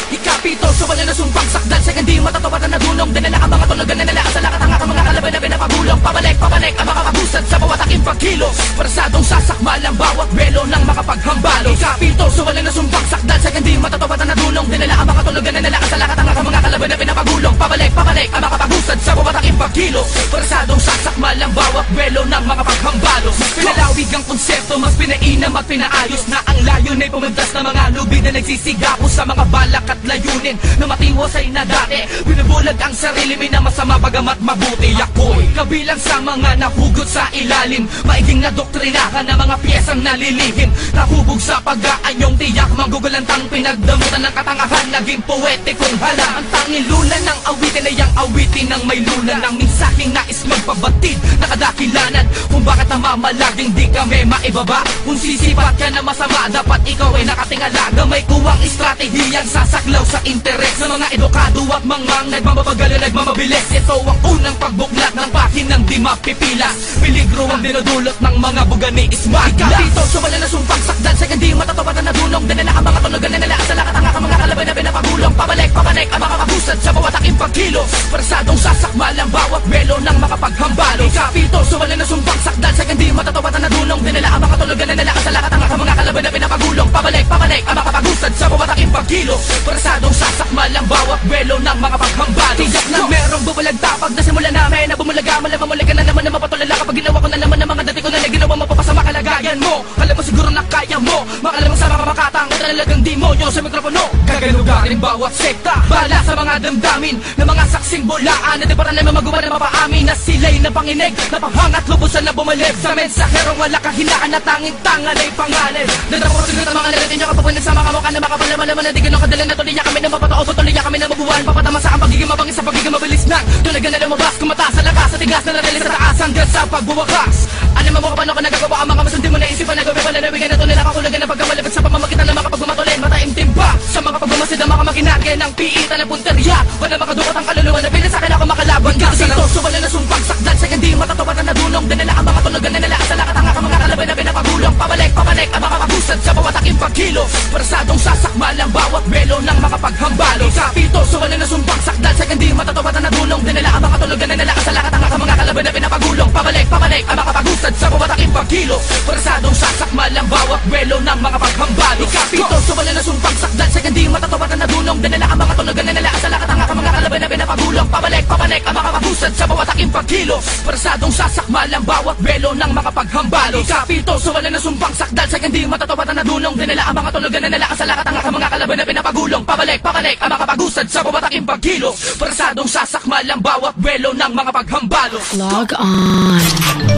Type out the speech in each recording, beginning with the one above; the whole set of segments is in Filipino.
Ikapito, so wala na sumpang sakdal sa hindi matatawatan na dunong. Dinala ang mga tulogan na nalakas sa lakat ang aking mga kalaban na pinapagulong. Pabalik ang makakabusad sa bawat aking pagkilos. Parasadong sasakmal ang bawat belo ng makapaghambalo. Ikapito, so wala na sumpang sakdal sa hindi matatawatan na dunong. Dinala ang mga tulogan na nalakas sa lakat ang aking mga kalaban na pinapagulong. Pabalik ang makakabusad sa bawat aking pagkilos. Parasadong sasakmal ang bawat belo ng makapaghambalo. Mas pinalawig ang konsepto, mas pinainam at pinaayos na ang layon ay pumuntas na mga lubid na nagsisigapos sa mga balak at layunin na matiwasay na dati. Binubulag ang sarili, may na masama bagamat mabuti. Ako'y kabilang sa mga nahugot sa ilalim, maiging na doktrinahan na mga piyesang nalilihim. Nahubog sa pag-aanyong tiyak, manggugulantang pinagdamutan ng katangahan. Naging poetikong hala, ang tanging lulan ng awitin ay ang awitin ng may lulan. Ang mensaheng nais magpabatid, nakadakilanan kung bakit namamalaging di kami maibaba. Kung sisipat ka na masama, dapat ikaw ay nakatingala. Gamay kuwang estratehiyang sasaklaw sa interes ng mga edukado at mangmang nagmababagal at nagmamabilis. Ito ang unang pagbuklat ng pahinang di mapipilas. Peligro ang dinudulot ng mga buga ni Ismaglas. Ikapito, so wala na sumpang sakdal sa hindi matatawatan na dunong. Dinala ang mga tulogan na nalakas sa lakat ang aking mga kalaban na pinapagulong. Pabalik ang makakabusad sa bawat aking pagkilos. Parasadong sasakmal ang bawat belo ng makapaghambalo. Ikapito, so wala na sumpang sakdal sa hindi matatawatan na dunong. Dinala ang mga tulogan na nalakas sa lakat ang aking mga kalaban na pinapagulong. Pabalik ang makakabusad sa bawat aking pagkilos. Parasadong sasakmal ang bawat belo ng mga paghambalo. Tiyak na merong bubulag tapag na simula namin na bumulaga. Malamamulaga na naman na mapatulala kapag ginawa ko na naman ang mga dati ko na naginawa. Mapapasama kalagayan mo, alam mo siguro na kaya mo. Makalamang sa mga makatang at talagang demonyo sa mikropono. Kagalugarin bawat sekta, bala sa mga damdamin na mga saksing bulaan na di para naman magawa na mapaamin na sila'y napanginig, napahangat lubusan na bumalik sa mensaherong wala kahinaan na tanging tangan ay pangalan. Nadapos siguro ang mga nalatin niya kapag sa mga kamukha na makapalaman na di ganun kadala na tuloy niya kami na mapatao. Tuloy niya kami na mabuwan, papatama sa ang pagiging mabangis sa pagiging mabilis na tulagan na lumabas, kumataas sa lakas sa tigas na narilis sa taas hanggang sa pagbuwakas. Alam mo paano ka nagagawa ang mga masundin mo na isipan na gawin pala nawigan na ito nila kakulagan na pagkamalapit sa pamamagitan ng mga pagbumatulin. Mataimtim pa sa mga pagbumasid ang mga makinarya ng piita ng punteriya. Wala makadukot ang kaluluwa na pilit sa akin ako makalaban. Kasito, so wala na sumpang sakdal sa hindi matatawatan na dunong. Dinala ang mga tulogan na nalakas sa lakat ang aking mga kalaban na pinapagulong. Pabalik ang makakabusad sa bawat aking pagkilos. Parasadong sasakmal ang bawat belo ng makapaghambalo. Ikapito, so wala na sumpang sakdal sa hindi matatawatan na dunong. Dinala ang mga tulogan na nalakas sa lakat ang aking mga kalaban na pinapagulong. Pabalik ang makakabusad sa bawat aking pagkilos. Parasadong sasakmal ang bawat belo ng mga paghambalo. Ikapito, so wala na sumpang sakdal sa hindi matatawatan na dunong. Dinala ang mga tulogan na nalakas sa lakat ang aking mga kalaban na pinapagulong. Pabalik ang makakabusad sa bawat aking pagkilos. Parasadong sasakmal ang bawat belo ng makapaghambalo. Ikapito, so wala na sumpang sakdal sa hindi matatawatan na dunong. Dinala ang mga tulogan na nalakas sa lakat ang aking mga kalaban na pinapagulong. Pabalik ang makapagusad sa bawat aking pagkilos. Parasadong sasakmal ang bawat belo ng mga paghambalo. Log on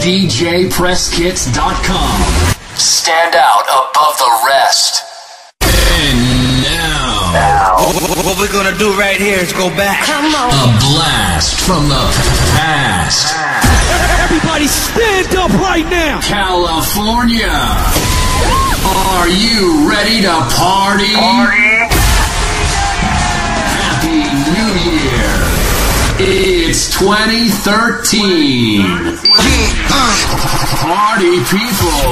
DJPressKits.com. Stand out above the rest. And now, what we're gonna do right here is go back. Come on. a blast from the past. Everybody stand up right now. California. Are you ready to party? Happy New Year. It's 2013. Party people,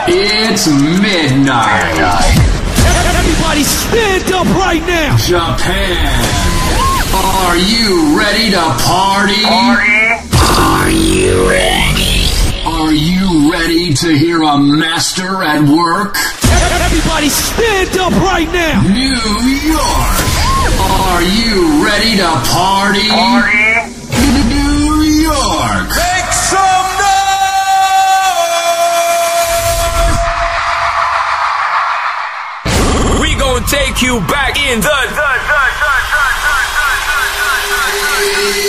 it's midnight. Everybody stand up right now. Japan. Are you ready to party? Are you ready? Are you ready to hear a master at work? Everybody stand up right now. New York. Are you ready to party? New York. Make some noise. We gonna take you back in the.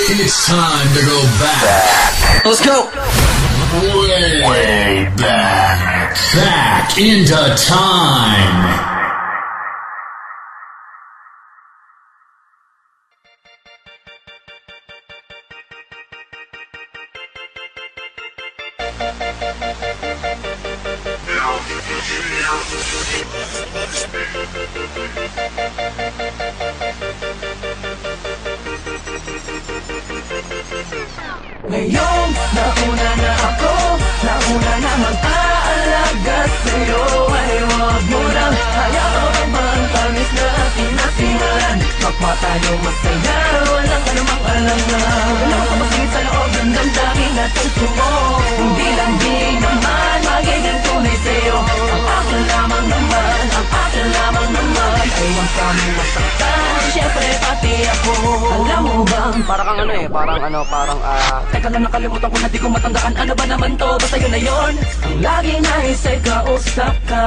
It's time to go back. Let's go. Way back. Back into time. Ngayong nauna na ako, nauna na mag-aalaga sa'yo, ay huwag mo nang hayaan ang tamis na ating nasimulan. Kapwa tayo masaya, walang anumang alam na walang kapasingit sa loob ng damdamin at puso mo. Hindi lang di naman magiging tunay sa'yo. Ang akin lamang naman, ang akin lamang naman, ay huwag kami masaktan, syempre pati ako. Alam mo bang, parang teka lang, nakalimutan ko na di ko matandaan. Ano ba naman to? Basta yun na yun. Ang lagi nais ay kausap ka.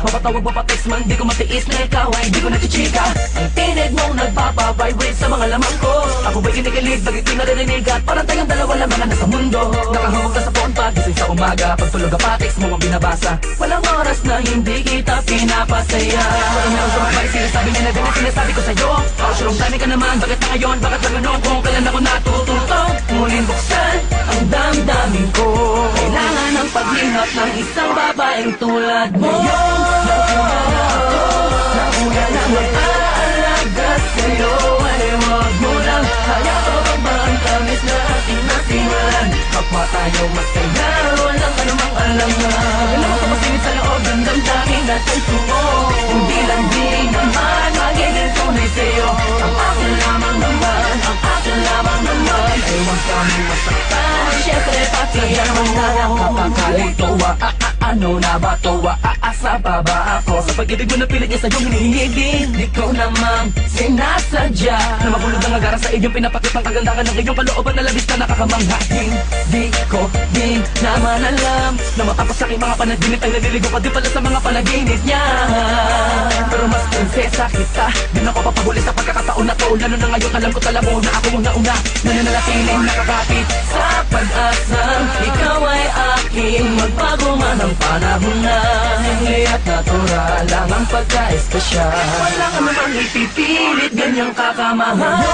Mapatawag, mapatext man, di ko matiis na ikaw ay di ko nachichika. Ang tinig mong nagpapavibrate sa mga lamang ko. Ako ba'y kinikilig, bagay ko'y naririnig at parang tayong dalawa lang mga nasa mundo. Nakahawak ka sa phone pag gising sa umaga. Pagtulog ka pa, text mo ang binabasa. Walang oras na hindi kita pinapasaya. Walang meron sa mga sinasabi niya na din ang sinasabi ko sa'yo. Pasyurong dami ka naman, bakit na ngayon? Bakit lang ganun kung kailan ako natututo? Muling buksan ang damdamin ko. Kailangan ng paghihap ng isang babaeng tulad mo. Nauna na mag-aalaga sa'yo, ay huwag mo lang hayaan ba ang tamis na ating nasimulan. Kapwa tayo masaya, walang anumang alam na walang kapasingit sa loob ng damdamin at puso mo. Hindi lang di naman magiging tunay sa'yo. Ang akin lamang naman, ang akin lamang naman, ay huwag kami masaktan, syempre pati ako. Nakakakalito, ano na ba to? Aasa pa ba ako? Sa pag-ibig mo na pilit niya sa'yong hinihingi din. Di ko namang sinasadya na mabulog ang agara sa iyong pinapakit ng kagandahan ng iyong kalooban na labis na nakakamangha. Di ko din naman alam na matapos sa aking mga panaginip ay naliligo pa din pala sa mga panaginip niya. Pero mas prinsesa kita, din ako papahuli sa pagkakataon na to. Lalo na ngayon alam ko tala mo na ako una-una nananatiling nakakapit sa pag-asang ikaw ay aking magbago man ang panahon na hindi at natural lang ang pagka-espesyal. Wala ka namang ipipilit, ganyang kakamahal.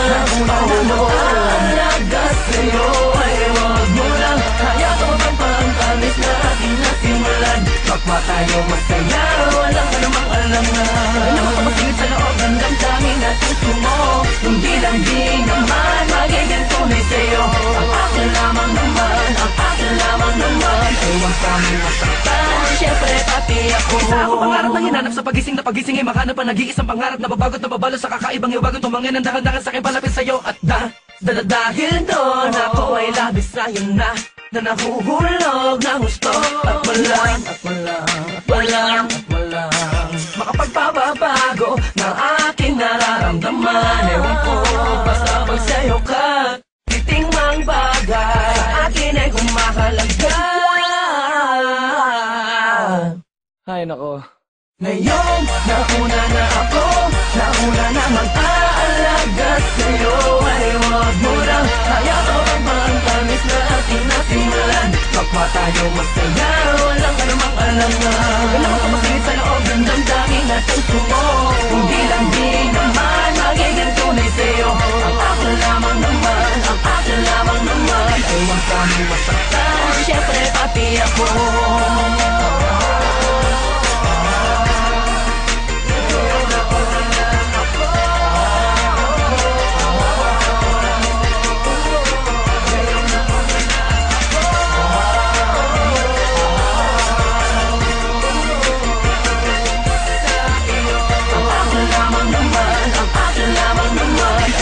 Nauna na mag-aalaga sa'yo, ay huwag mo lang hayaan ang pangtamis na ating nasimulan. Kapwa tayo masaya, walang anumang alam na walang kapasingit sa loob ng damdamin at puso mo. Hindi lang di naman magiging tunay sa'yo. Ang akin lamang naman, ang akin lamang naman, ay huwag kami masaktan, syempre pati ako. Isa ako pangarap na hinanap sa pagising na pagising ay makanap pa nag-iisang pangarap na babagot na babalo sa kakaibang iwago. Tumangin ang dahan-dahan sa aking palapit sa'yo at dahil doon ako ay labis sa'yo na nahuhulog ng gusto at walang makapagpababago ng aking nararamdaman. Ewan ko, basta pag sa'yo ka titingmang bagay sa akin ay kumahalaga. Ay nako. Ngayon, nauna na ako, nauna na mag-aalaga sa'yo, ay huwag mo lang hayaan ba ang tamis na ating nasimulan. Kapwa tayo masaya, walang anumang alam na walang kapasingit sa loob ng damdamin at puso mo. Hindi lang di naman magiging tunay sa'yo. Ang akin lamang naman, ang akin lamang naman, ay huwag kami masaktan, syempre pati ako.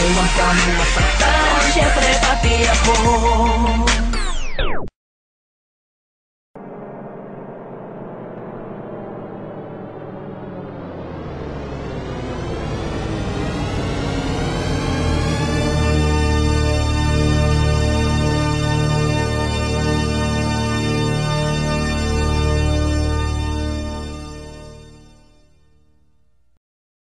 Huwag kami masaktan, syempre pati ako.